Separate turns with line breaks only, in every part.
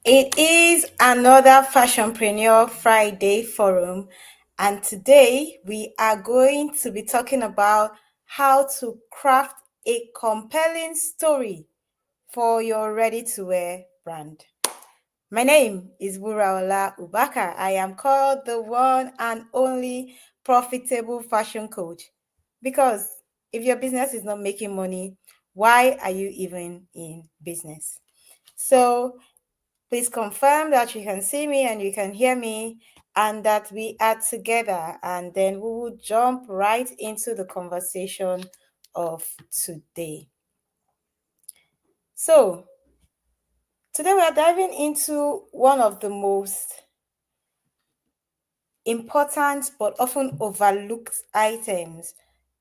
It is another Fashionpreneur Friday forum, and today we are going to be talking about how to craft a compelling story for your ready to wear brand. My name is Buraola Ubaka. I am called the one and only profitable fashion coach because if your business is not making money, why are you even in business? So, please confirm that you can see me and you can hear me and that we are together, and then we will jump right into the conversation of today. So, today we are diving into one of the most important but often overlooked items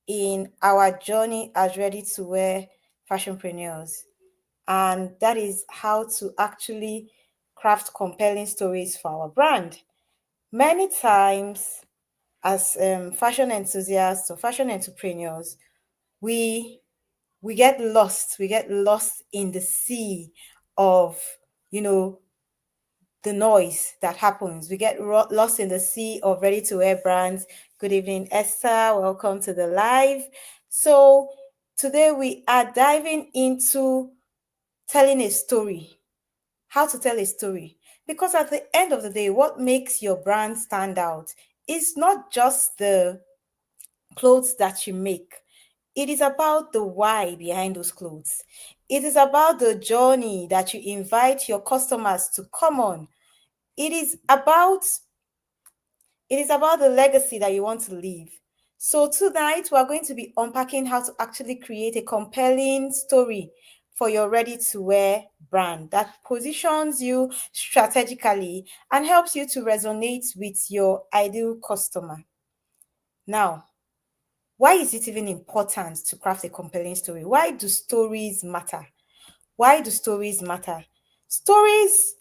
in our journey as ready to wear fashionpreneurs, and that is how to actually craft compelling stories for our brand. Many times, as fashion enthusiasts or fashion entrepreneurs, we we get lost. We get lost in the sea of you know the noise that happens. We get lost in the sea of ready to wear brands. Good evening, Esther. Welcome to the live. So today we are diving into telling a story, how to tell a story. Because at the end of the day, what makes your brand stand out is not just the clothes that you make. It is about the why behind those clothes. It is about the journey that you invite your customers to come on. It is about the legacy that you want to leave. So tonight we are going to be unpacking how to actually create a compelling story for your ready to wear brand that positions you strategically and helps you to resonate with your ideal customer. Now, why is it even important to craft a compelling story? Why do stories matter? Why do stories matter? Stories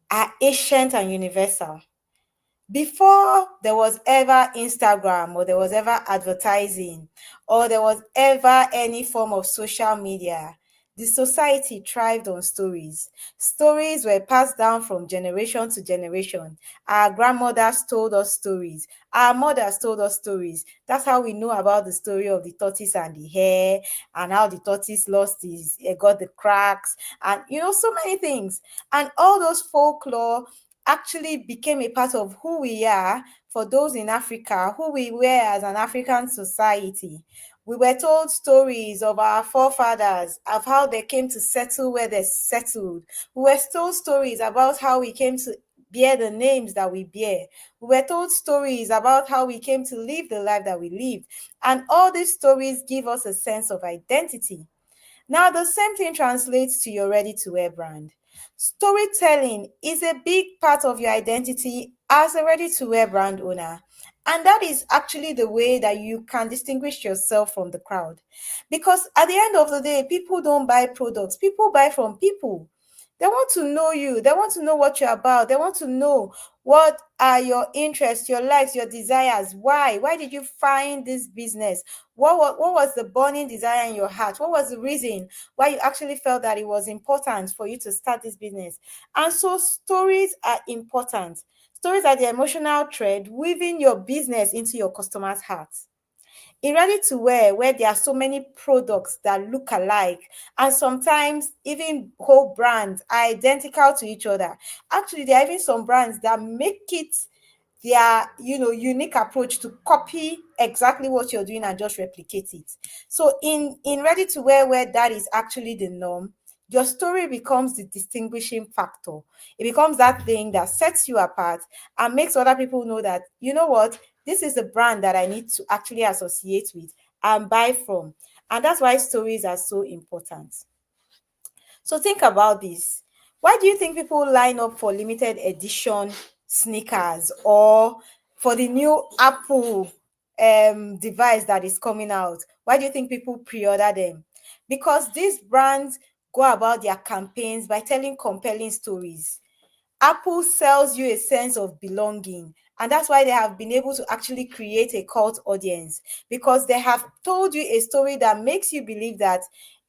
are ancient and universal. Before there was ever Instagram, or there was ever advertising, or there was ever any form of social media, the society thrived on stories. Stories were passed down from generation to generation. Our grandmothers told us stories. Our mothers told us stories. That's how we know about the story of the tortoise and the hare, and how the tortoise got the cracks, and so many things. And all those folklore actually became a part of who we are for those in Africa, who we were as an African society. We were told stories of our forefathers, of how they came to settle where they settled. We were told stories about how we came to bear the names that we bear. We were told stories about how we came to live the life that we lived. And all these stories give us a sense of identity. Now, the same thing translates to your ready to wear brand. Storytelling is a big part of your identity as a ready to wear brand owner. And that is actually the way that you can distinguish yourself from the crowd. Because at the end of the day, people don't buy products, people buy from people. They want to know you. They want to know what you're about. They want to know what are your interests, your likes, your desires. Why? Why did you find this business? What was the burning desire in your heart? What was the reason why you actually felt that it was important for you to start this business? And so stories are important. Stories are the emotional thread weaving your business into your customer's hearts. In ready to wear, where there are so many products that look alike, and sometimes even whole brands are identical to each other. Actually, there are even some brands that make it their unique approach to copy exactly what you're doing and just replicate it. So in ready to wear, where that is actually the norm, your story becomes the distinguishing factor. It becomes that thing that sets you apart and makes other people know that, you know what, this is the brand that I need to actually associate with and buy from. And that's why stories are so important. So think about this. Why do you think people line up for limited edition sneakers, or for the new Apple device that is coming out? Why do you think people pre-order them? Because these brands go about their campaigns by telling compelling stories. Apple sells you a sense of belonging, and that's why they have been able to actually create a cult audience, because they have told you a story that makes you believe that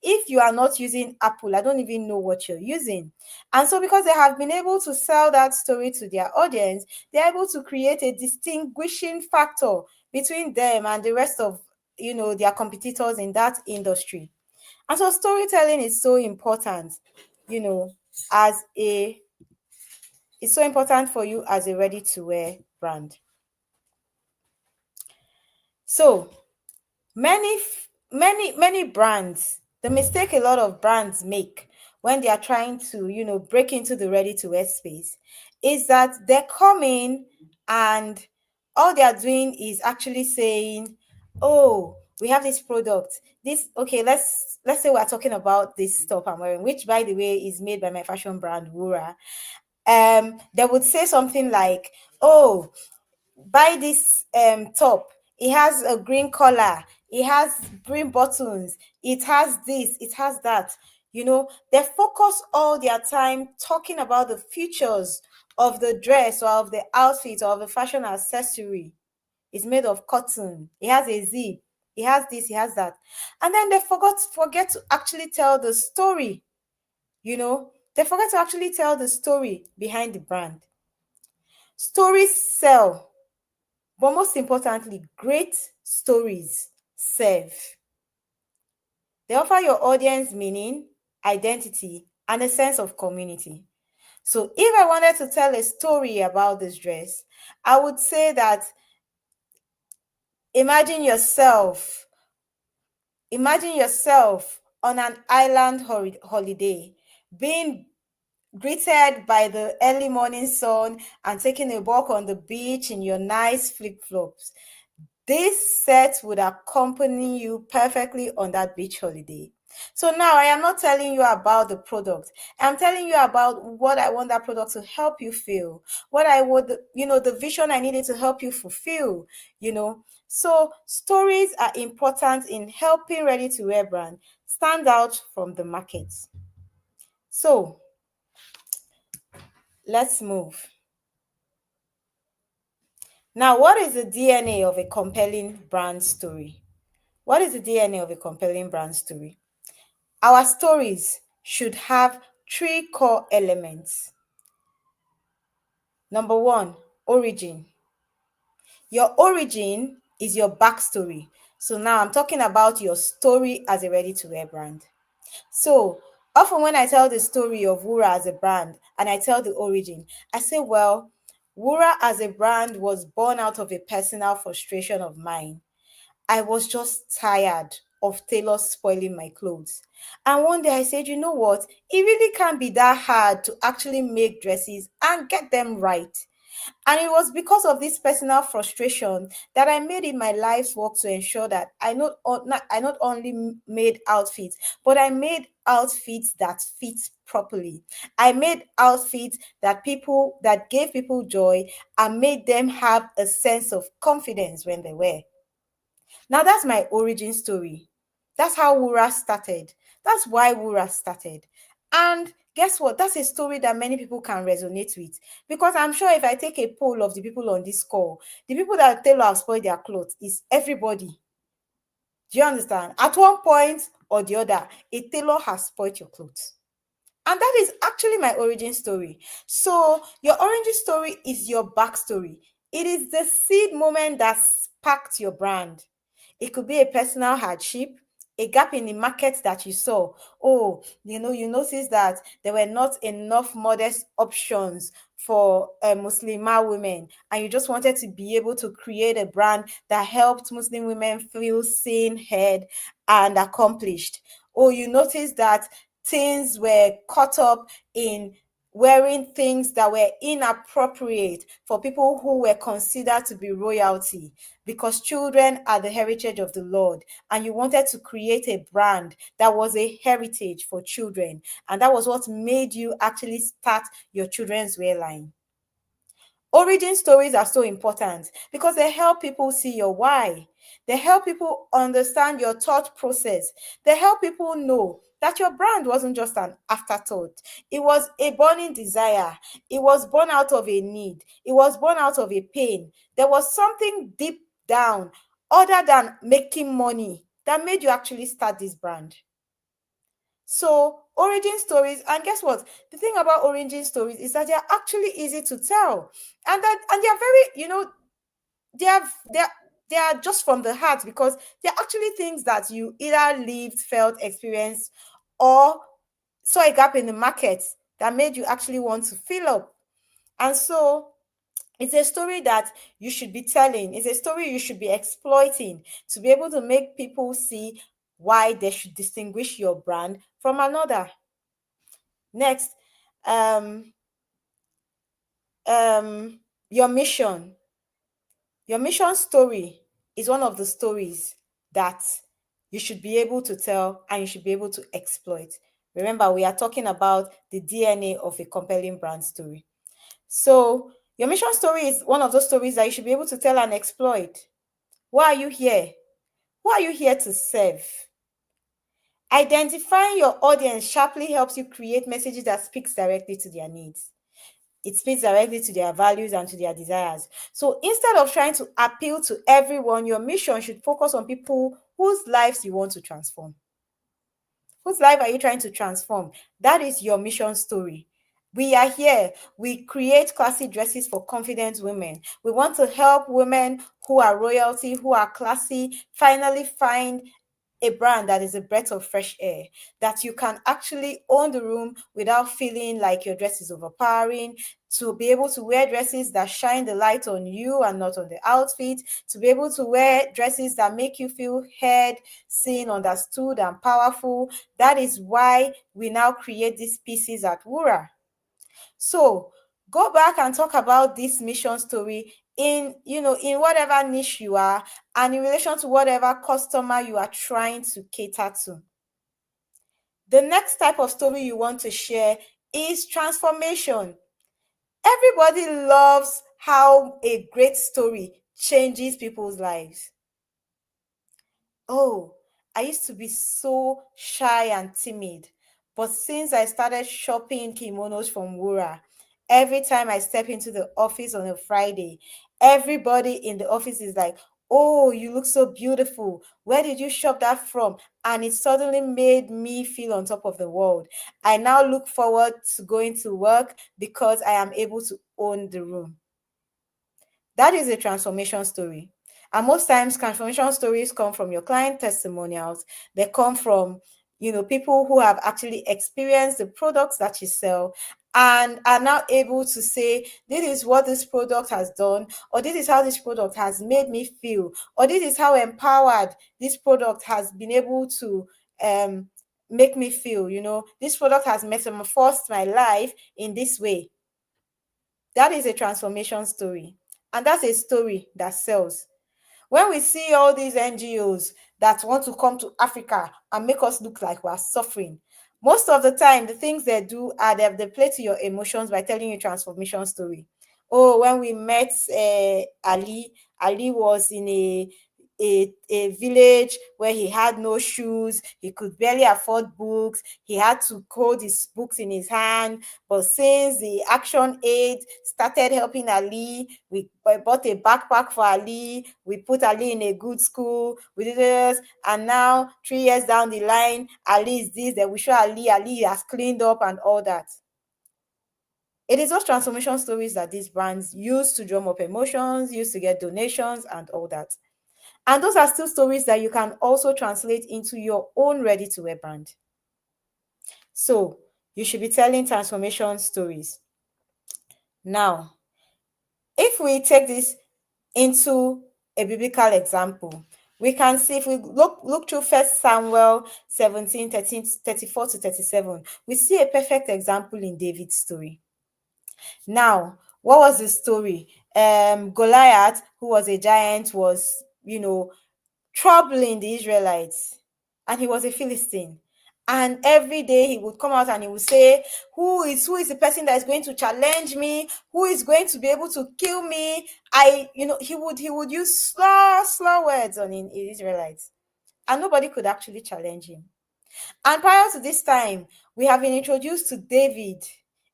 If you are not using Apple, I don't even know what you're using. And so, because they have been able to sell that story to their audience, they're able to create a distinguishing factor between them and the rest of their competitors in that industry. And so storytelling is so important, you know, as a it's so important for you as a ready to wear brand. So many brands, the mistake a lot of brands make when they are trying to break into the ready to wear space is that they're coming and all they are doing is actually saying, oh, we have this product, this, okay, let's say we're talking about this top I'm wearing, which by the way is made by my fashion brand Wura. They would say something like, oh, buy this top, it has a green collar, it has green buttons, it has this, it has that. They focus all their time talking about the features of the dress or of the outfit or of the fashion accessory. It's made of cotton, it has a zip, it has this, it has that. And then they forget to actually tell the story. They forget to actually tell the story behind the brand. Stories sell, but most importantly, great stories serve. They offer your audience meaning, identity, and a sense of community. So if I wanted to tell a story about this dress, I would say that imagine yourself, imagine yourself on an island holiday, being greeted by the early morning sun and taking a walk on the beach in your nice flip-flops. This set would accompany you perfectly on that beach holiday. So now I am not telling you about the product. I'm telling you about what I want that product to help you feel. What I would, the vision I needed to help you fulfill. So stories are important in helping ready to wear brand stand out from the market. So let's move. Now, what is the DNA of a compelling brand story? What is the DNA of a compelling brand story? Our stories should have three core elements. Number one, origin. Your origin is your backstory. So now I'm talking about your story as a ready-to-wear brand. So often when I tell the story of Wura as a brand and I tell the origin, I say, well, Wura as a brand was born out of a personal frustration of mine. I was just tired of tailors spoiling my clothes. And one day I said, you know what? It really can't be that hard to actually make dresses and get them right. And it was because of this personal frustration that I made it my life's work to ensure that I not only made outfits, but I made outfits that fit properly. I made outfits that gave people joy and made them have a sense of confidence when they wear. Now that's my origin story. That's how Wura started. That's why Wura started. And guess what? That's a story that many people can resonate with. Because I'm sure if I take a poll of the people on this call, the people that tell have spoiled their clothes is everybody. Do you understand? At one point or the other, a tailor has spoiled your clothes. And that is actually my origin story. So your origin story is your backstory. It is the seed moment that sparked your brand. It could be a personal hardship, a gap in the market that you saw. Oh, you noticed that there were not enough modest options for Muslimah women, and you just wanted to be able to create a brand that helped Muslim women feel seen, heard, and accomplished. Oh, you noticed that things were caught up in wearing things that were inappropriate for people who were considered to be royalty, because children are the heritage of the Lord, and you wanted to create a brand that was a heritage for children, and that was what made you actually start your children's wear line. Origin stories are so important because they help people see your why. They help people understand your thought process. They help people know that your brand wasn't just an afterthought. It was a burning desire. It was born out of a need. It was born out of a pain. There was something deep down, other than making money, that made you actually start this brand. So origin stories, and guess what? The thing about origin stories is that they are actually easy to tell, and they are very, they are they are they are just from the heart, because they're actually things that you either lived, felt, experienced, or saw a gap in the market that made you actually want to fill up. And so it's a story that you should be telling. It's a story you should be exploiting to be able to make people see why they should distinguish your brand from another. Next, um, um, your mission. Your mission story is one of the stories that you should be able to tell and you should be able to exploit. Remember, we are talking about the DNA of a compelling brand story. So, your mission story is one of those stories that you should be able to tell and exploit. Why are you here? Who are you here to serve? Identifying your audience sharply helps you create messages that speaks directly to their needs. It speaks directly to their values and to their desires. So instead of trying to appeal to everyone, your mission should focus on people whose lives you want to transform. Whose life are you trying to transform? That is your mission story. We are here. We create classy dresses for confident women. We want to help women who are royalty, who are classy, finally find a brand that is a breath of fresh air, that you can actually own the room without feeling like your dress is overpowering, to be able to wear dresses that shine the light on you and not on the outfit, to be able to wear dresses that make you feel heard, seen, understood, and powerful. That is why we now create these pieces at Wura. So go back and talk about this mission story in, in whatever niche you are, and in relation to whatever customer you are trying to cater to. The next type of story you want to share is transformation. Everybody loves how a great story changes people's lives. Oh, I used to be so shy and timid. But since I started shopping kimonos from Wura, every time I step into the office on a Friday, everybody in the office is like, "Oh, you look so beautiful. Where did you shop that from?" And it suddenly made me feel on top of the world. I now look forward to going to work because I am able to own the room. That is a transformation story. And most times, transformation stories come from your client testimonials. They come from, people who have actually experienced the products that you sell and are now able to say, this is what this product has done, or this is how this product has made me feel, or this is how empowered this product has been able to make me feel. This product has metamorphosed my life in this way. That is a transformation story. And that's a story that sells. When we see all these NGOs that want to come to Africa and make us look like we're suffering, most of the time, the things they do are they play to your emotions by telling you transformation story. Oh, when we met Ali was in a village where he had no shoes, he could barely afford books, he had to hold his books in his hand. But since the Action Aid started helping Ali, we bought a backpack for Ali, we put Ali in a good school, we did this, and now 3 years down the line, Ali is this, that we show Ali has cleaned up and all that. It is those transformation stories that these brands use to drum up emotions, use to get donations and all that. And those are still stories that you can also translate into your own ready-to-wear brand. So you should be telling transformation stories. Now, if we take this into a biblical example, we can see, if we look through 1 Samuel 17, 13, 34 to 37, we see a perfect example in David's story. Now, what was the story? Goliath, who was a giant, was, troubling the Israelites, and he was a Philistine. And every day he would come out and he would say, who is the person that is going to challenge me? Who is going to be able to kill me? He would use slur words on the Israelites, and nobody could actually challenge him. And prior to this time, we have been introduced to David,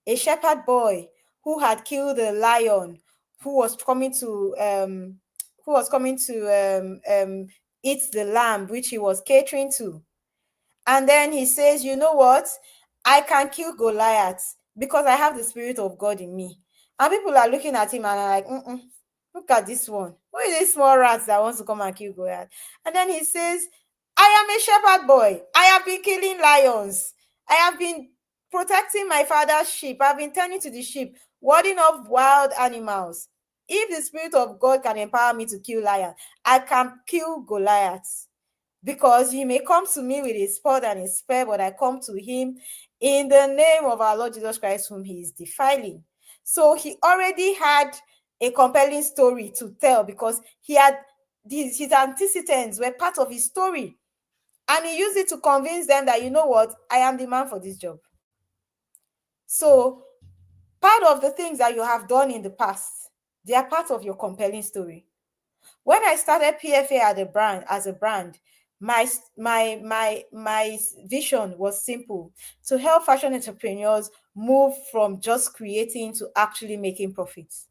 a shepherd boy who had killed a lion, who was coming to eat the lamb which he was catering to. And then he says, you know what? I can kill Goliath because I have the Spirit of God in me. And people are looking at him and are like, look at this one. Who is this small rat that wants to come and kill Goliath? And then he says, I am a shepherd boy. I have been killing lions. I have been protecting my father's sheep. I've been tending to the sheep, warding off wild animals. If the Spirit of God can empower me to kill lions, I can kill Goliath. Because he may come to me with his sword and his spear, but I come to him in the name of our Lord Jesus Christ, whom he is defiling. So he already had a compelling story to tell because he had his antecedents were part of his story. And he used it to convince them that, you know what, I am the man for this job. So part of the things that you have done in the past, they are part of your compelling story. When I started PFA as a brand, my vision was simple: to help fashion entrepreneurs move from just creating to actually making profits.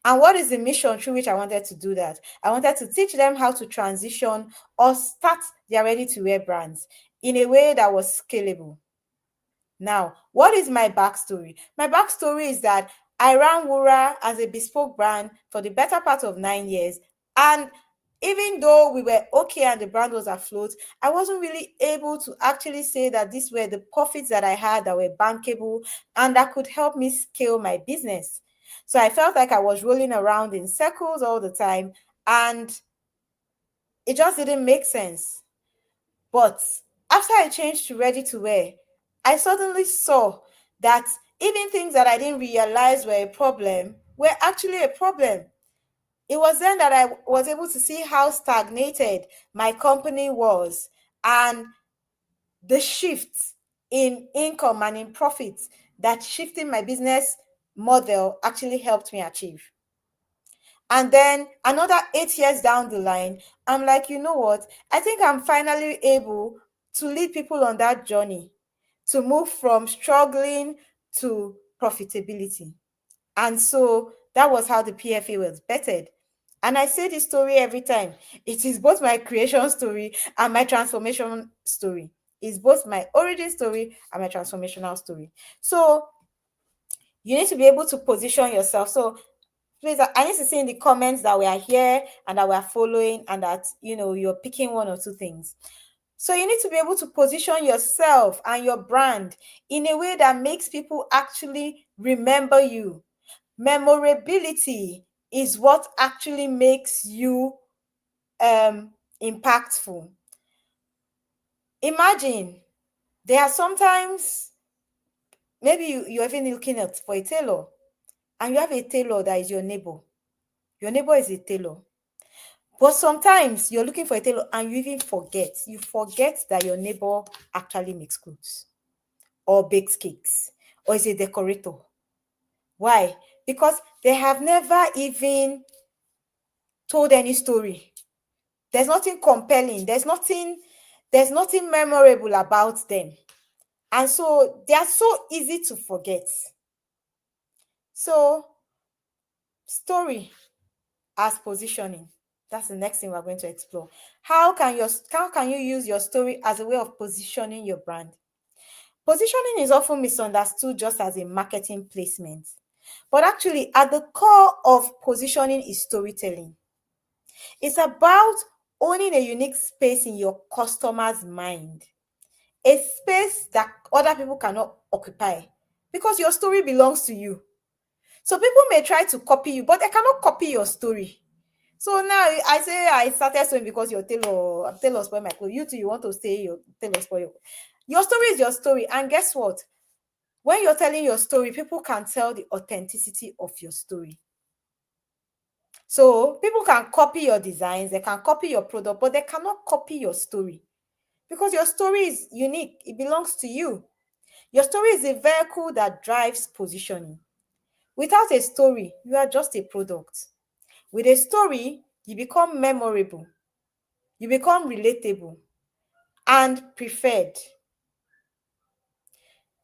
And what is the mission through which I wanted to do that? I wanted to teach them how to transition or start their ready-to-wear brands in a way that was scalable. Now, what is my backstory? My backstory is that I ran Wura as a bespoke brand for the better part of 9 years. And even though we were okay and the brand was afloat, I wasn't really able to actually say that these were the profits that I had that were bankable and that could help me scale my business. So I felt like I was rolling around in circles all the time, and it just didn't make sense. But after I changed to ready to wear, I suddenly saw that even things that I didn't realize were a problem were actually a problem. It was then that I was able to see how stagnated my company was, and the shift in income and in profits that shifting my business model actually helped me achieve. And then another 8 years down the line, I'm like, you know what? I think I'm finally able to lead people on that journey to move from struggling to profitability. And so that was how the PFA was bettered. And I say this story every time. It is both my creation story and my transformation story. It's both my origin story and my transformational story. So you need to be able to position yourself. So please, I need to see in the comments that we are here and that we are following and that, you're picking one or two things. So you need to be able to position yourself and your brand in a way that makes people actually remember you. Memorability is what actually makes you impactful. Imagine there are sometimes maybe you're even looking at for a tailor, and you have a tailor that is your neighbor. Your neighbor is a tailor. But sometimes you're looking for a tailor and you even forget. You forget that your neighbor actually makes clothes or bakes cakes or is a decorator. Why? Because they have never even told any story. There's nothing compelling. There's nothing memorable about them. And so they are so easy to forget. So story as positioning. That's the next thing we're going to explore. How can you use your story as a way of positioning your brand? Positioning is often misunderstood just as a marketing placement. But actually, at the core of positioning is storytelling. It's about owning a unique space in your customer's mind, a space that other people cannot occupy because your story belongs to you. So people may try to copy you, but they cannot copy your story. So now I say I started sewing because your tailor spoil my clothes. You too, you want to say your tailor spoil your story is your story. And guess what? When you're telling your story, people can tell the authenticity of your story. So people can copy your designs, they can copy your product, but they cannot copy your story because your story is unique. It belongs to you. Your story is a vehicle that drives positioning. Without a story, you are just a product. With a story, you become memorable, you become relatable, and preferred.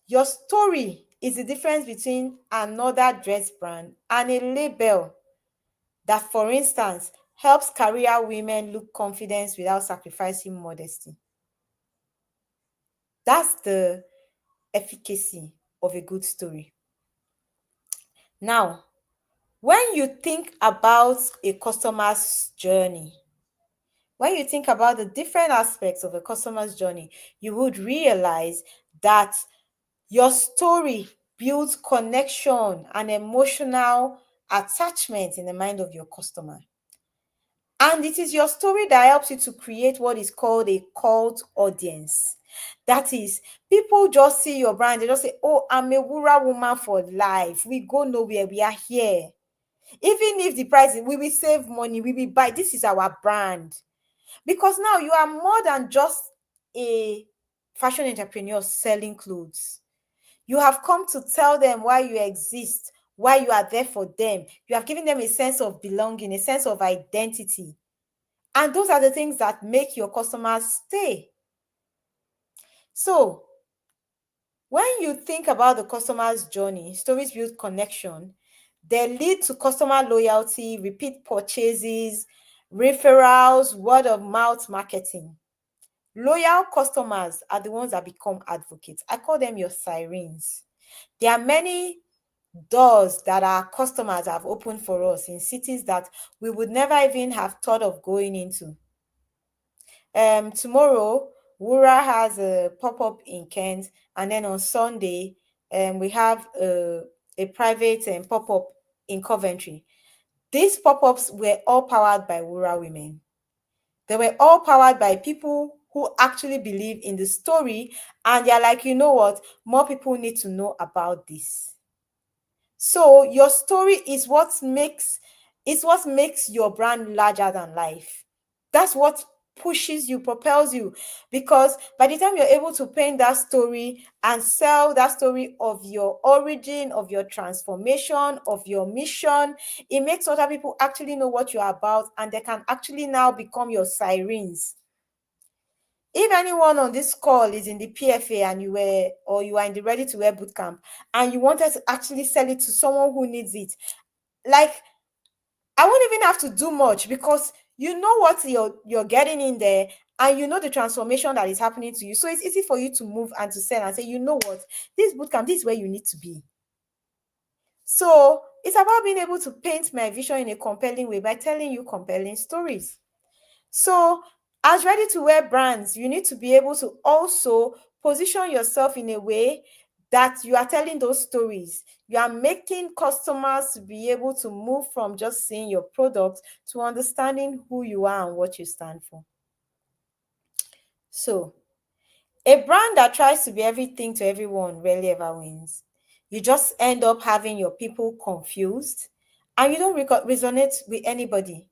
Your story is the difference between another dress brand and a label that, for instance, helps career women look confident without sacrificing modesty. That's the efficacy of a good story. Now, when you think about a customer's journey, when you think about the different aspects of a customer's journey, you would realize that your story builds connection and emotional attachment in the mind of your customer. And it is your story that helps you to create what is called a cult audience. That is, people just see your brand, they just say, "Oh, I'm a Wura woman for life. We go nowhere, we are here. Even if the price, we will save money, we will buy. This is our brand." Because now you are more than just a fashion entrepreneur selling clothes. You have come to tell them why you exist, why you are there for them. You have given them a sense of belonging, a sense of identity. And those are the things that make your customers stay. So, when you think about the customer's journey, stories build connection. They lead to customer loyalty, repeat purchases, referrals, word of mouth marketing. Loyal customers are the ones that become advocates. I call them your sirens. There are many doors that our customers have opened for us in cities that we would never even have thought of going into. Tomorrow, Wura has a pop-up in Kent, and then on Sunday, we have a private pop-up in Coventry. These pop-ups were all powered by Wura women. They were all powered by people who actually believe in the story, and they're like, you know what, more people need to know about this. So your story is what makes your brand larger than life. That's what pushes you, propels you, because by the time you're able to paint that story and sell that story of your origin, of your transformation, of your mission, it makes other people actually know what you're about, and they can actually now become your sirens. If anyone on this call is in the PFA and you are in the ready to wear bootcamp and you wanted to actually sell it to someone who needs it, like, I won't even have to do much, because you know what you're getting in there, and you know the transformation that is happening to you. So it's easy for you to move and to sell and say, you know what, this bootcamp, this is where you need to be. So it's about being able to paint my vision in a compelling way by telling you compelling stories. So, as ready to wear brands, you need to be able to also position yourself in a way that you are telling those stories. You are making customers to be able to move from just seeing your product to understanding who you are and what you stand for. So, a brand that tries to be everything to everyone rarely ever wins. You just end up having your people confused, and you don't resonate with anybody.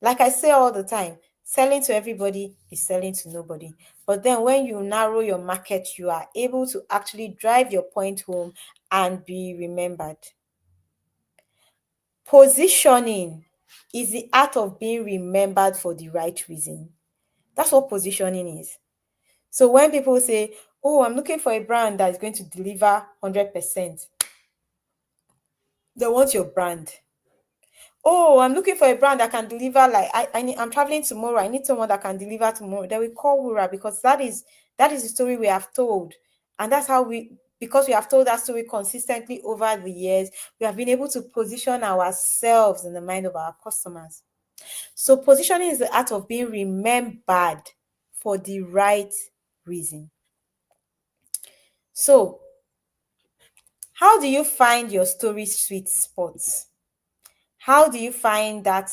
Like I say all the time, selling to everybody is selling to nobody. But then when you narrow your market, you are able to actually drive your point home and be remembered. Positioning is the art of being remembered for the right reason. That's what positioning is. So when people say, "Oh, I'm looking for a brand that is going to deliver 100%," they want your brand. "Oh, I'm looking for a brand that can deliver, like, I'm traveling tomorrow. I need someone that can deliver tomorrow." Then we call Wura, because that is the story we have told. And that's how because we have told that story consistently over the years, we have been able to position ourselves in the mind of our customers. So positioning is the art of being remembered for the right reason. So how do you find your story sweet spots? How do you find that,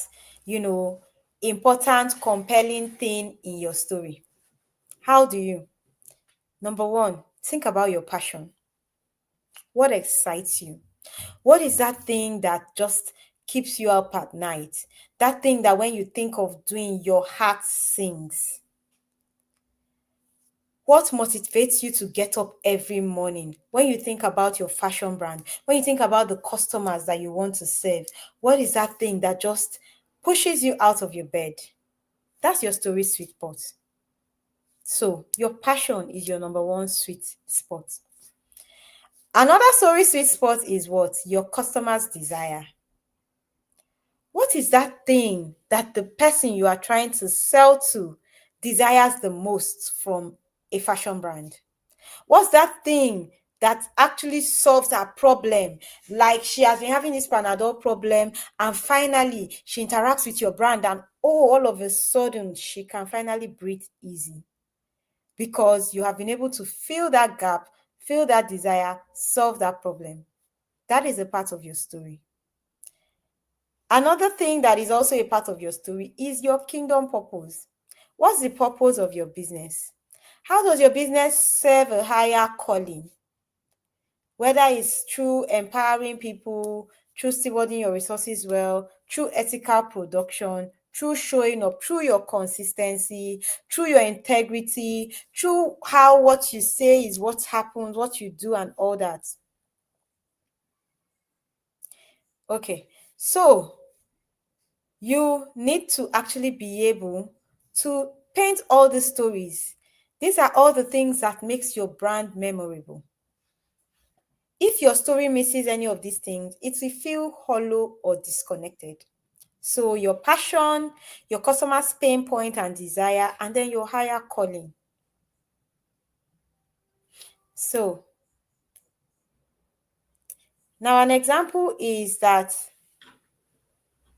important, compelling thing in your story? How do you? Number one, think about your passion. What excites you? What is that thing that just keeps you up at night? That thing that when you think of doing, your heart sings. What motivates you to get up every morning? When you think about your fashion brand, when you think about the customers that you want to serve, what is that thing that just pushes you out of your bed? That's your story sweet spot. So your passion is your number one sweet spot. Another story sweet spot is what? Your customer's desire. What is that thing that the person you are trying to sell to desires the most from a fashion brand? What's that thing that actually solves her problem? Like she has been having this Panadol problem, and finally she interacts with your brand, and oh, all of a sudden she can finally breathe easy because you have been able to fill that gap, fill that desire, solve that problem. That is a part of your story. Another thing that is also a part of your story is your kingdom purpose. What's the purpose of your business? How does your business serve a higher calling? Whether it's through empowering people, through stewarding your resources well, through ethical production, through showing up, through your consistency, through your integrity, through how what you say is what happens, what you do, and all that. Okay, so you need to actually be able to paint all the stories. These are all the things that makes your brand memorable. If your story misses any of these things, it will feel hollow or disconnected. So your passion, your customer's pain point and desire, and then your higher calling. So now an example is that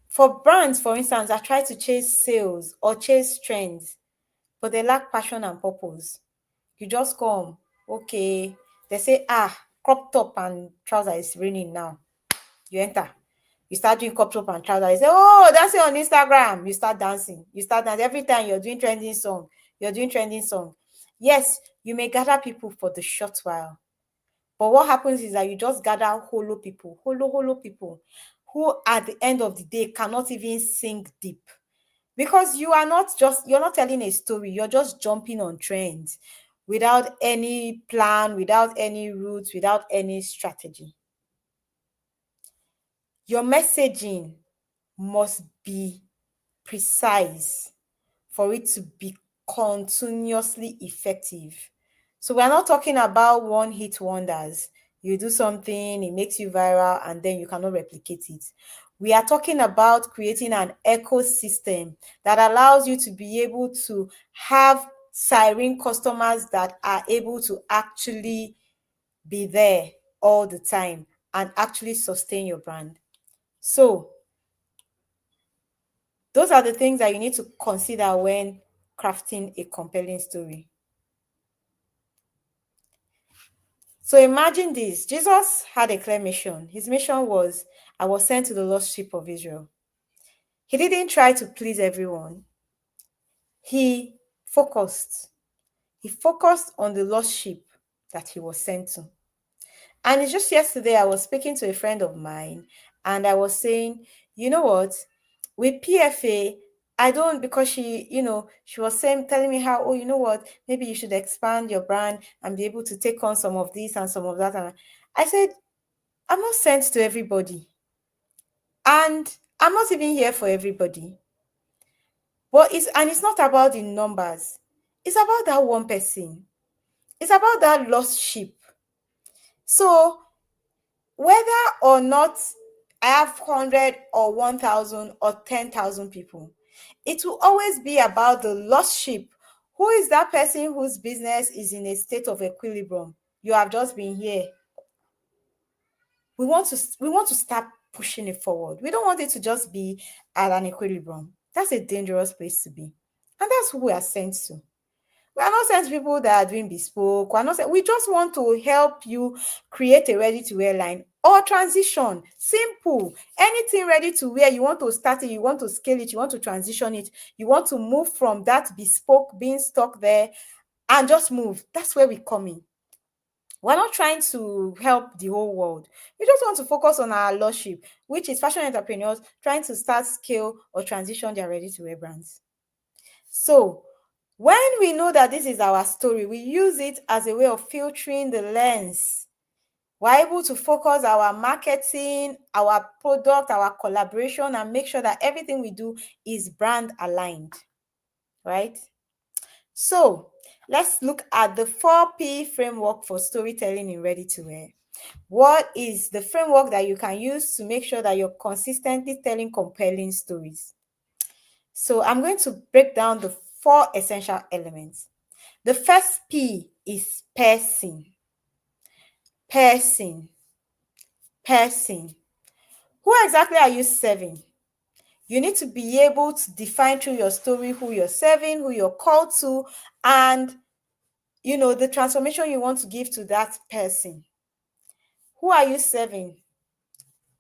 for brands, for instance, that try to chase sales or chase trends, but they lack passion and purpose. You just come, okay, they say, crop top and trouser is raining now. You enter. You start doing crop top and trouser. You say, oh, dancing on Instagram. You start dancing. You start dancing. Every time you're doing trending song, you're doing trending song. Yes, you may gather people for the short while. But what happens is that you just gather hollow people, who at the end of the day cannot even sink deep. Because you're not telling a story, you're just jumping on trends without any plan, without any roots, without any strategy. Your messaging must be precise for it to be continuously effective. So we're not talking about one hit wonders. You do something, it makes you viral, and then you cannot replicate it. We are talking about creating an ecosystem that allows you to be able to have siren customers that are able to actually be there all the time and actually sustain your brand. So those are the things that you need to consider when crafting a compelling story. So imagine this. Jesus had a clear mission. His mission was, I was sent to the lost sheep of Israel. He didn't try to please everyone. He focused. He focused on the lost sheep that he was sent to. And it's just yesterday I was speaking to a friend of mine and I was saying, you know what, with PFA, I don't, because she was telling me how, oh, you know what, maybe you should expand your brand and be able to take on some of this and some of that. And I said, I'm not sent to everybody. And I'm not even here for everybody. But it's not about the numbers. It's about that one person. It's about that lost sheep. So whether or not I have 100 or 1,000 or 10,000 people, it will always be about the lost sheep. Who is that person whose business is in a state of equilibrium? You have just been here. We want to start pushing it forward. We don't want it to just be at an equilibrium. That's a dangerous place to be. And that's who we are sent to. We are not sent to people that are doing bespoke. We just want to help you create a ready-to-wear line or transition. Simple. Anything ready to wear, you want to start it, you want to scale it, you want to transition it, you want to move from that bespoke being stuck there and just move. That's where we come in. We're not trying to help the whole world. We just want to focus on our lordship, which is fashion entrepreneurs trying to start, scale, or transition their ready-to-wear brands. So when we know that this is our story, we use it as a way of filtering the lens. We're able to focus our marketing, our product, our collaboration, and make sure that everything we do is brand aligned, right? So let's look at the 4P framework for storytelling in ready-to-wear. What is the framework that you can use to make sure that you're consistently telling compelling stories? So I'm going to break down the 4 essential elements. The first P is person. Person. Person. Who exactly are you serving? You need to be able to define through your story who you're serving, who you're called to, and the transformation you want to give to that person. Who are you serving?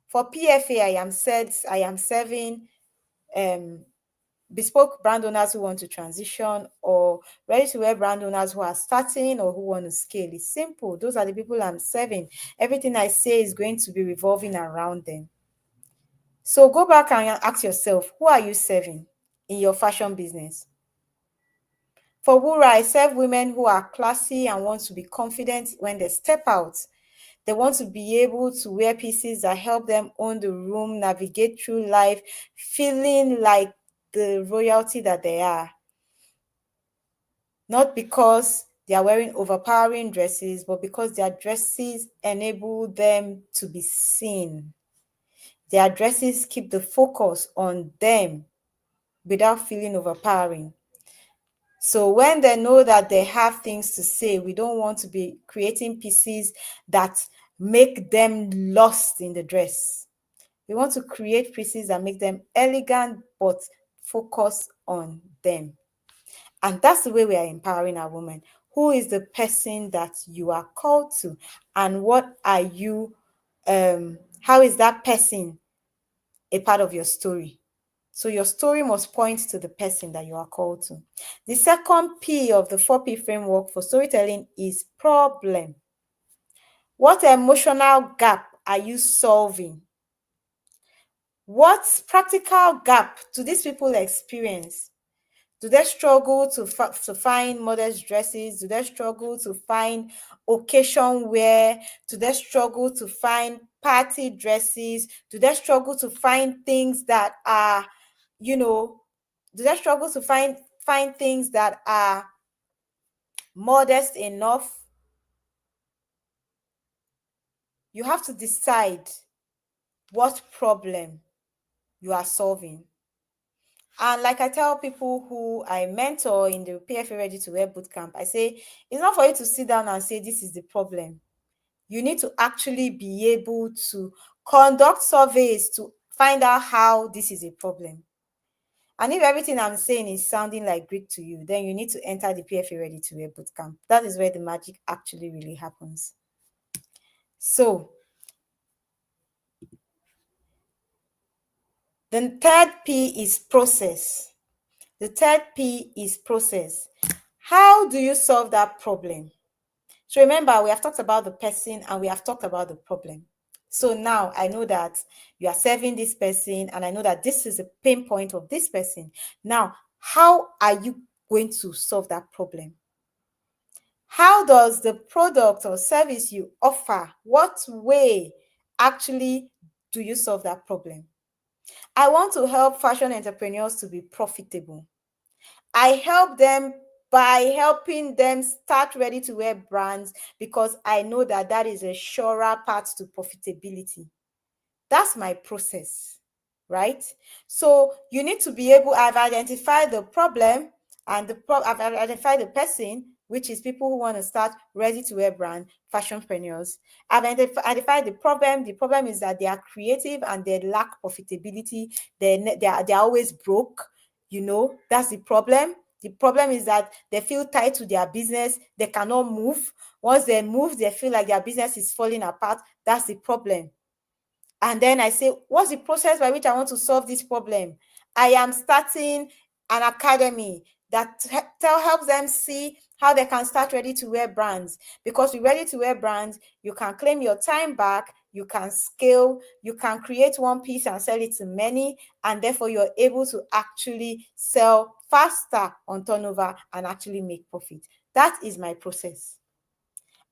For PFA, I am serving bespoke brand owners who want to transition, or ready-to-wear brand owners who are starting or who want to scale. It's simple. Those are the people I'm serving. Everything I say is going to be revolving around them. So go back and ask yourself, who are you serving in your fashion business? For Wura, I serve women who are classy and want to be confident when they step out. They want to be able to wear pieces that help them own the room, navigate through life, feeling like the royalty that they are. Not because they are wearing overpowering dresses, but because their dresses enable them to be seen. Their dresses keep the focus on them without feeling overpowering. So when they know that they have things to say, we don't want to be creating pieces that make them lost in the dress. We want to create pieces that make them elegant but focus on them. And that's the way we are empowering our women. Who is the person that you are called to? And what are you, how is that person a part of your story? So your story must point to the person that you are called to. The second P of the 4P framework for storytelling is problem. What emotional gap are you solving? What practical gap do these people experience? Do they struggle to find modest dresses? Do they struggle to find occasion wear? Do they struggle to find party dresses? Do they struggle to find things that are, do they struggle to find things that are modest enough? You have to decide what problem you are solving. And like I tell people who I mentor in the PFA Ready to Wear Bootcamp, I say, it's not for you to sit down and say, this is the problem. You need to actually be able to conduct surveys to find out how this is a problem. And if everything I'm saying is sounding like Greek to you, then you need to enter the PFA Ready to Wear Bootcamp. That is where the magic actually really happens. So, the third P is process. The third P is process. How do you solve that problem? So remember, we have talked about the person and we have talked about the problem. So now I know that you are serving this person and I know that this is a pain point of this person. Now, how are you going to solve that problem? How does the product or service you offer, what way actually do you solve that problem? I want to help fashion entrepreneurs to be profitable. I help them by helping them start ready-to-wear brands because I know that that is a surer path to profitability. That's my process, right? So you need to be able, I've identified the problem and I've identified the person, which is people who want to start ready-to-wear brand, fashionpreneurs. I've identified the problem. The problem is that they are creative and they lack profitability. They're always broke. That's the problem. The problem is that they feel tied to their business. They cannot move. Once they move, they feel like their business is falling apart. That's the problem. And then I say, what's the process by which I want to solve this problem? I am starting an academy that helps them see how they can start ready-to-wear brands. Because with ready-to-wear brands, you can claim your time back, you can scale, you can create one piece and sell it to many, and therefore you're able to actually sell faster on turnover and actually make profit. That is my process.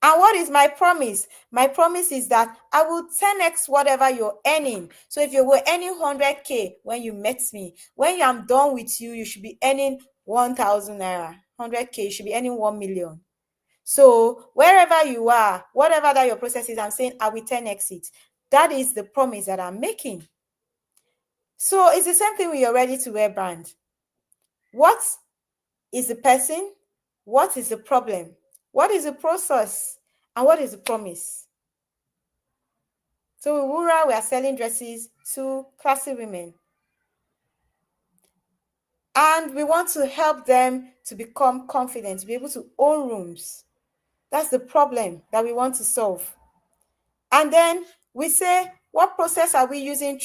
And what is my promise? My promise is that I will 10x whatever you're earning. So if you were earning 100K when you met me, when I'm done with you, you should be earning 1,000 naira. 100K, you should be earning 1 million. So wherever you are, whatever that your process is, I'm saying I will 10x it. That is the promise that I'm making. So it's the same thing with your ready-to-wear brand. What is the person? What is the problem? What is the process and what is the promise? So with Wura, we are selling dresses to classy women. And we want to help them to become confident, to be able to own rooms. That's the problem that we want to solve. And then we say, what process are we using?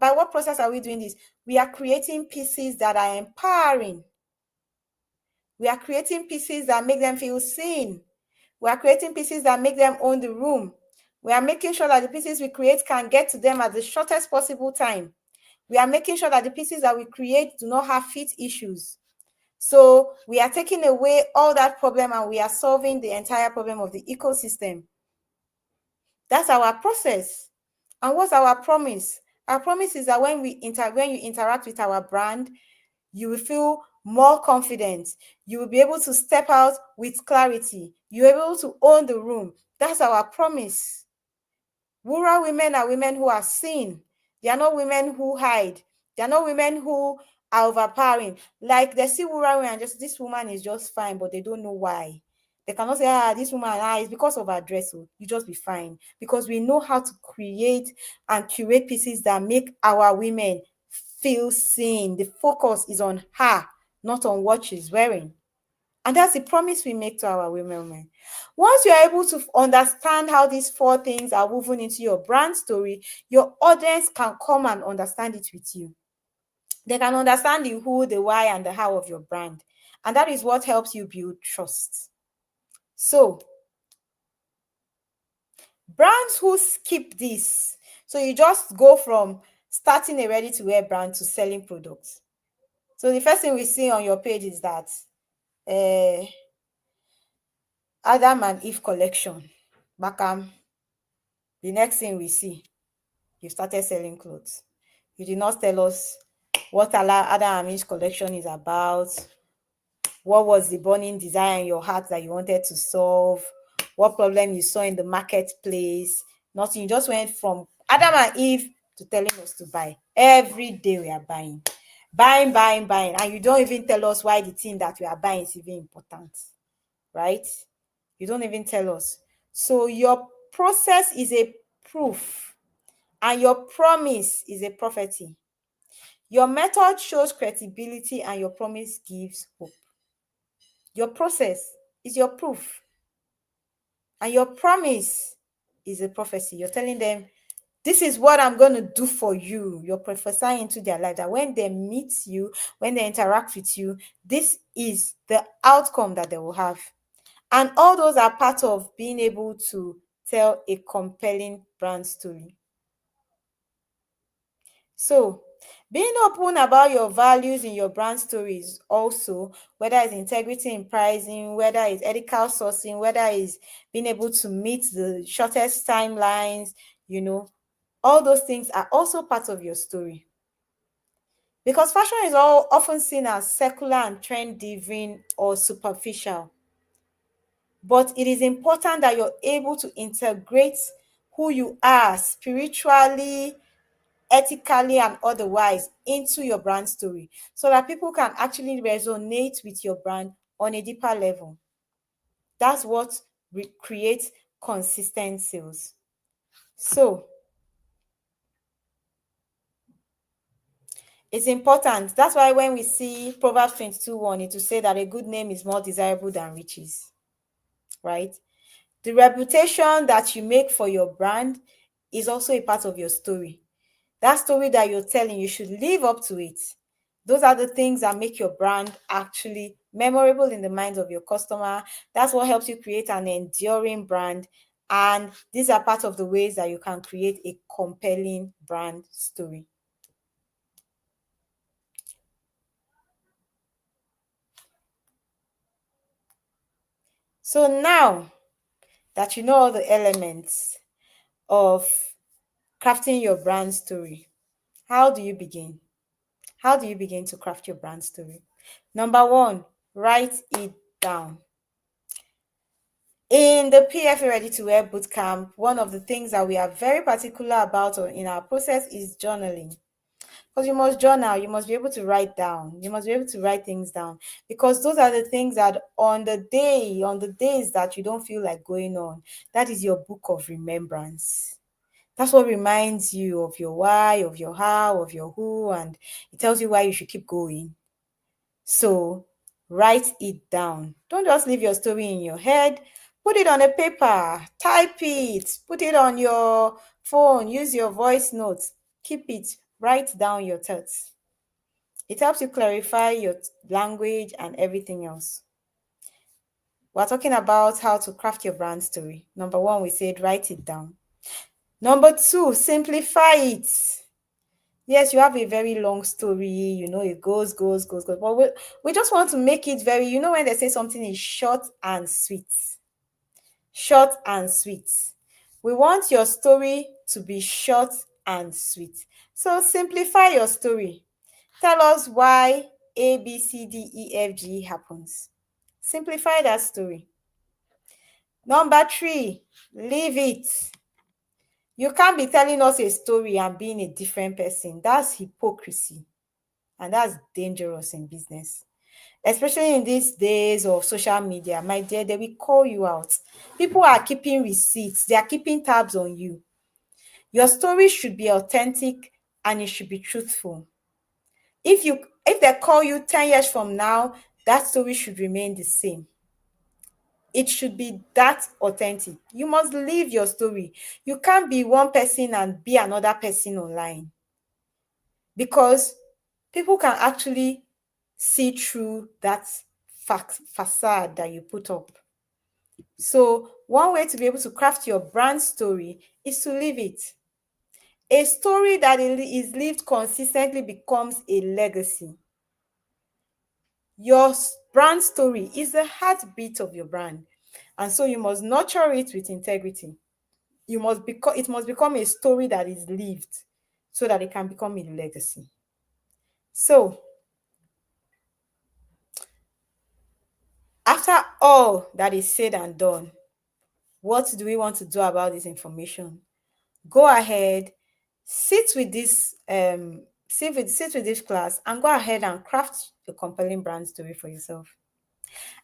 By what process are we doing this? We are creating pieces that are empowering. We are creating pieces that make them feel seen. We are creating pieces that make them own the room. We are making sure that the pieces we create can get to them at the shortest possible time. We are making sure that the pieces that we create do not have fit issues. So we are taking away all that problem and we are solving the entire problem of the ecosystem. That's our process. And what's our promise? Our promise is that when you interact with our brand, you will feel more confident. You will be able to step out with clarity. You're able to own the room. That's our promise. Rural women are women who are seen. They are not women who hide. They are not women who are overpowering. Like they see rural women and just, this woman is just fine, but they don't know why. They cannot say, this woman, it's because of her dress. So you just be fine. Because we know how to create and curate pieces that make our women feel seen. The focus is on her, not on what she's wearing. And that's the promise we make to our women. Once you're able to understand how these four things are woven into your brand story, your audience can come and understand it with you. They can understand the who, the why, and the how of your brand. And that is what helps you build trust. So, brands who skip this, so you just go from starting a ready-to-wear brand to selling products. So the first thing we see on your page is that Adam and Eve collection. Bakam. The next thing we see, you started selling clothes. You did not tell us what Adam and Eve collection is about. What was the burning desire in your heart that you wanted to solve? What problem you saw in the marketplace? Nothing. You just went from Adam and Eve to telling us to buy. Every day we are buying. Buying, buying, buying. And you don't even tell us why the thing that we are buying is even important. Right? You don't even tell us. So your process is a proof and your promise is a prophecy. Your method shows credibility and your promise gives hope. Your process is your proof and your promise is a prophecy. You're telling them, this is what I'm going to do for you. You're prophesying into their life that when they meet you, when they interact with you, this is the outcome that they will have. And all those are part of being able to tell a compelling brand story. So, being open about your values in your brand stories also, whether it's integrity in pricing, whether it's ethical sourcing, whether it's being able to meet the shortest timelines, all those things are also part of your story. Because fashion is often seen as secular and trend-driven or superficial. But it is important that you're able to integrate who you are spiritually, ethically, and otherwise into your brand story so that people can actually resonate with your brand on a deeper level. That's what creates consistent sales. So it's important. That's why when we see Proverbs 22:1, it will say that a good name is more desirable than riches, right? The reputation that you make for your brand is also a part of your story. That story that you're telling, you should live up to it. Those are the things that make your brand actually memorable in the minds of your customer. That's what helps you create an enduring brand. And these are part of the ways that you can create a compelling brand story. So now that you know all the elements of crafting your brand story, how do you begin? How do you begin to craft your brand story? Number one, write it down. In the PFA Ready to Wear Bootcamp, one of the things that we are very particular about in our process is journaling. Because you must journal, you must be able to write down, you must be able to write things down, because those are the things that on the days that you don't feel like going on, that is your book of remembrance. That's what reminds you of your why, of your how, of your who, and it tells you why you should keep going. So write it down. Don't just leave your story in your head. Put it on a paper, type it, put it on your phone, use your voice notes, keep it, write down your thoughts. It helps you clarify your language and everything else. We're talking about how to craft your brand story. Number one, we said write it down. Number two, simplify it. Yes, you have a very long story, it goes, but we just want to make it very, when they say something is short and sweet. Short and sweet. We want your story to be short and sweet. So simplify your story. Tell us why A, B, C, D, E, F, G happens. Simplify that story. Number three, leave it. You can't be telling us a story and being a different person. That's hypocrisy. And that's dangerous in business. Especially in these days of social media, my dear, they will call you out. People are keeping receipts. They are keeping tabs on you. Your story should be authentic and it should be truthful. If they call you 10 years from now, that story should remain the same. It should be that authentic. You must live your story. You can't be one person and be another person online, because people can actually see through that facade that you put up. So one way to be able to craft your brand story is to live it. A story that is lived consistently becomes a legacy. Your brand story is the heartbeat of your brand, and so you must nurture it with integrity. It must become a story that is lived so that it can become a legacy. So after all that is said and done, what do we want to do about this information? Go ahead, sit with this class and go ahead and craft a compelling brand story for yourself.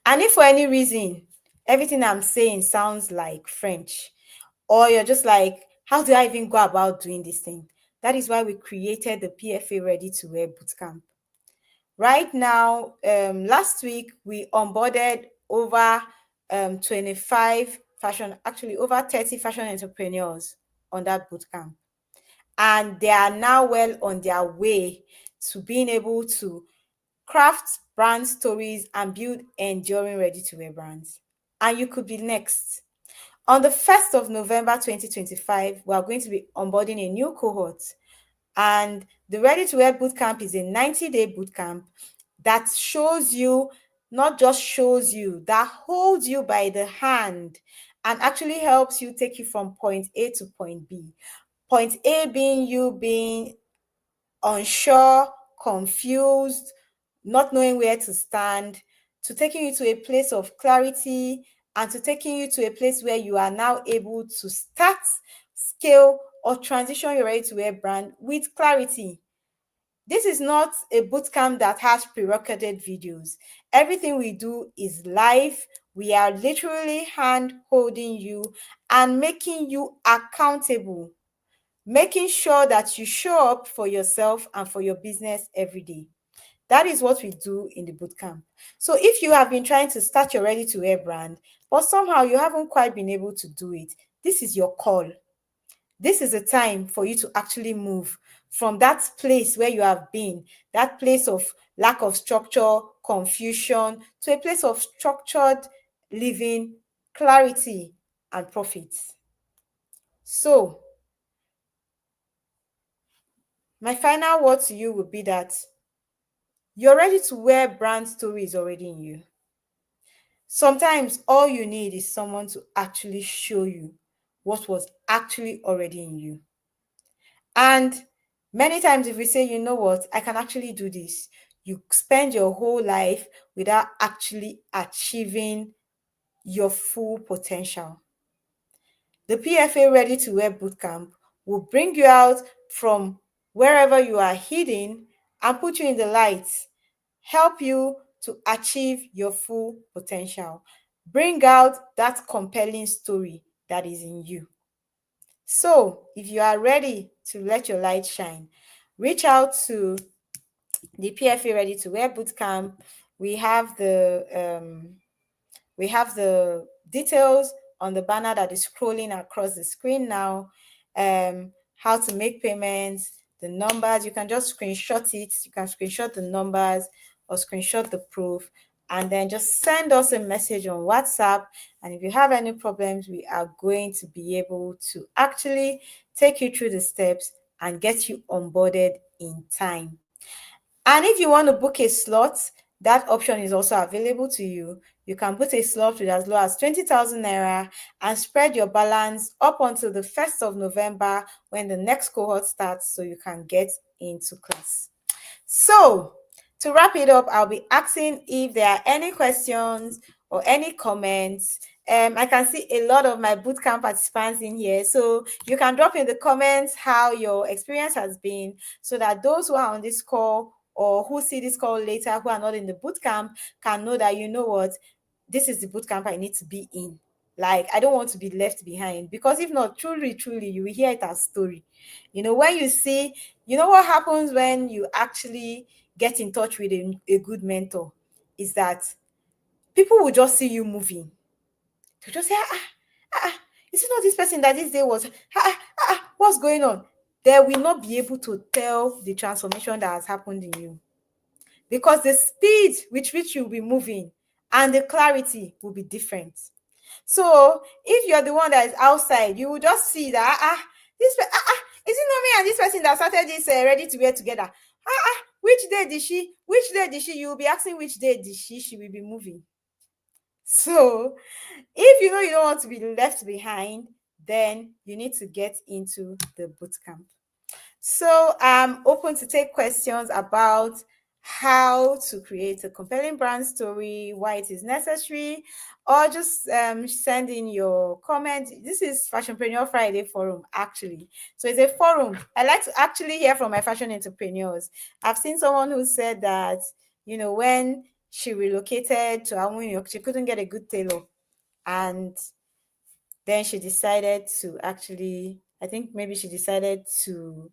And if for any reason everything I'm saying sounds like French, or you're just like, how do I even go about doing this thing? That is why we created the PFA Ready to Wear Bootcamp. Right now, last week we onboarded over 25 over 30 fashion entrepreneurs on that bootcamp. And they are now well on their way to being able to craft brand stories and build enduring ready-to-wear brands. And you could be next. On the 1st of November 2025, we are going to be onboarding a new cohort. And the Ready to Wear Bootcamp is a 90-day bootcamp that not just shows you, that holds you by the hand and actually helps you take you from point A to point B. Point A being you being unsure, confused, not knowing where to stand, to taking you to a place of clarity, and to taking you to a place where you are now able to start, scale, or transition your ready-to-wear brand with clarity. This is not a bootcamp that has pre-recorded videos. Everything we do is live. We are literally hand holding you and making you accountable, making sure that you show up for yourself and for your business every day. That is what we do in the bootcamp. So if you have been trying to start your ready-to-wear brand, but somehow you haven't quite been able to do it, this is your call. This is a time for you to actually move from that place where you have been, that place of lack of structure, confusion, to a place of structured living, clarity, and profits. So, my final word to you would be that your ready-to-wear brand story is already in you. Sometimes all you need is someone to actually show you what was actually already in you. And many times, if we say, you know what, I can actually do this, you spend your whole life without actually achieving your full potential. The PFA Ready to Wear Bootcamp will bring you out from wherever you are hidden and put you in the light, help you to achieve your full potential. Bring out that compelling story that is in you. So, if you are ready to let your light shine, reach out to the PFA Ready to Wear Bootcamp. We have the details on the banner that is scrolling across the screen now. How to make payments, the numbers. You can just screenshot it. You can screenshot the numbers or screenshot the proof, and then just send us a message on WhatsApp. And if you have any problems, we are going to be able to actually take you through the steps and get you onboarded in time. And if you want to book a slot, that option is also available to you. You can put a slot with as low as 20,000 naira and spread your balance up until the 1st of November when the next cohort starts, so you can get into class. So, to wrap it up, I'll be asking if there are any questions or any comments. I can see a lot of my bootcamp participants in here, so you can drop in the comments how your experience has been, so that those who are on this call or who see this call later, who are not in the bootcamp, can know that, you know what, this is the bootcamp I need to be in. Like, I don't want to be left behind, because if not, truly, you will hear it as story. When you see, what happens when you actually get in touch with a good mentor is that people will just see you moving. They'll just say, is it not this person that this day was, what's going on? They will not be able to tell the transformation that has happened in you, because the speed with which you'll be moving and the clarity will be different. So if you're the one that is outside, you will just see that is it not me and this person that started this ready to wear together? Which day did she? You will be asking which day did she will be moving. So if you know you don't want to be left behind, then you need to get into the bootcamp. So I'm open to take questions about how to create a compelling brand story, why it is necessary, or just send in your comment. This is Fashionpreneur Friday Forum, actually. So it's a forum. I like to actually hear from my fashion entrepreneurs. I've seen someone who said that, when she relocated to New York, she couldn't get a good tailor. And then she decided to actually, I think maybe she decided to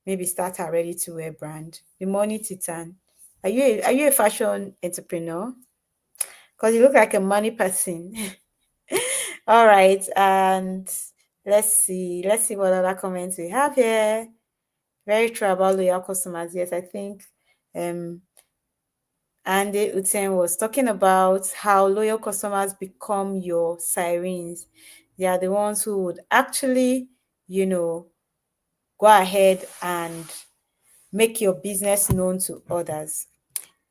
maybe start her ready to wear brand. The Money Titan. Are you a fashion entrepreneur? Because you look like a money person. All right, and let's see what other comments we have here. Very true about loyal customers. Yes, I think Andy Uten was talking about how loyal customers become your sirens. They are the ones who would actually, go ahead and make your business known to others.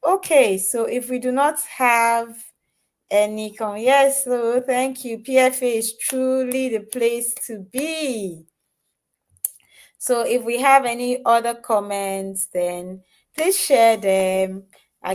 Okay, so if we do not have any yes, so thank you. PFA is truly the place to be. So if we have any other comments, then please share them.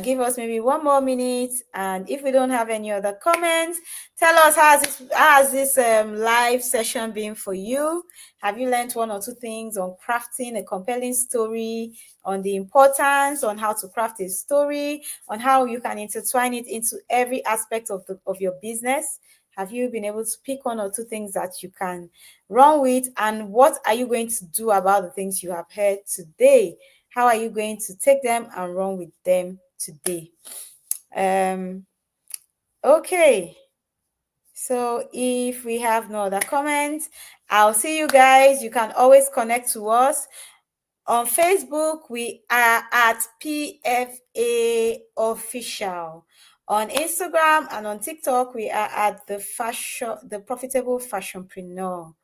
Give us maybe 1 more minute, and if we don't have any other comments, tell us how has this live session been for you. Have you learned 1 or 2 things on crafting a compelling story, on the importance on how to craft a story, on how you can intertwine it into every aspect of your business? Have you been able to pick 1 or 2 things that you can run with, and what are you going to do about the things you have heard today? How are you going to take them and run with them today? Okay, so if we have no other comments, I'll see you guys. You can always connect to us on Facebook. We are at PFA Official. On Instagram and on TikTok, we are at the Profitable Fashionpreneur.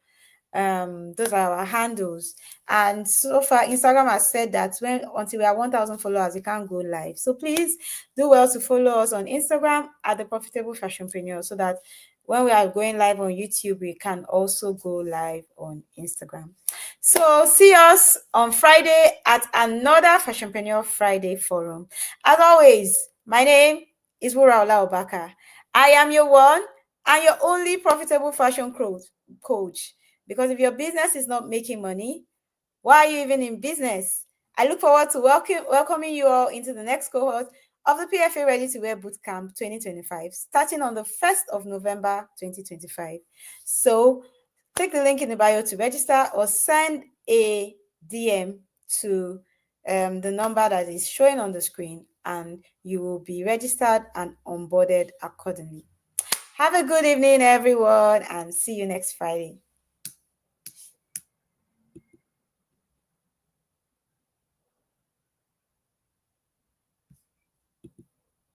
Those are our handles, and so far Instagram has said that until we are 1,000 followers, we can't go live. So please do well to follow us on Instagram at the Profitable Fashionpreneur, so that when we are going live on YouTube, we can also go live on Instagram. So see us on Friday at another Fashionpreneur Friday Forum. As always, my name is Wuraola Obaka. I am your one and your only profitable fashion coach. Because if your business is not making money, Why are you even in business? I look forward to welcoming you all into the next cohort of the PFA Ready to Wear Bootcamp 2025, starting on the 1st of November 2025. So click the link in the bio to register or send a DM to the number that is showing on the screen, and you will be registered and onboarded accordingly. Have a good evening, everyone, and see you next Friday.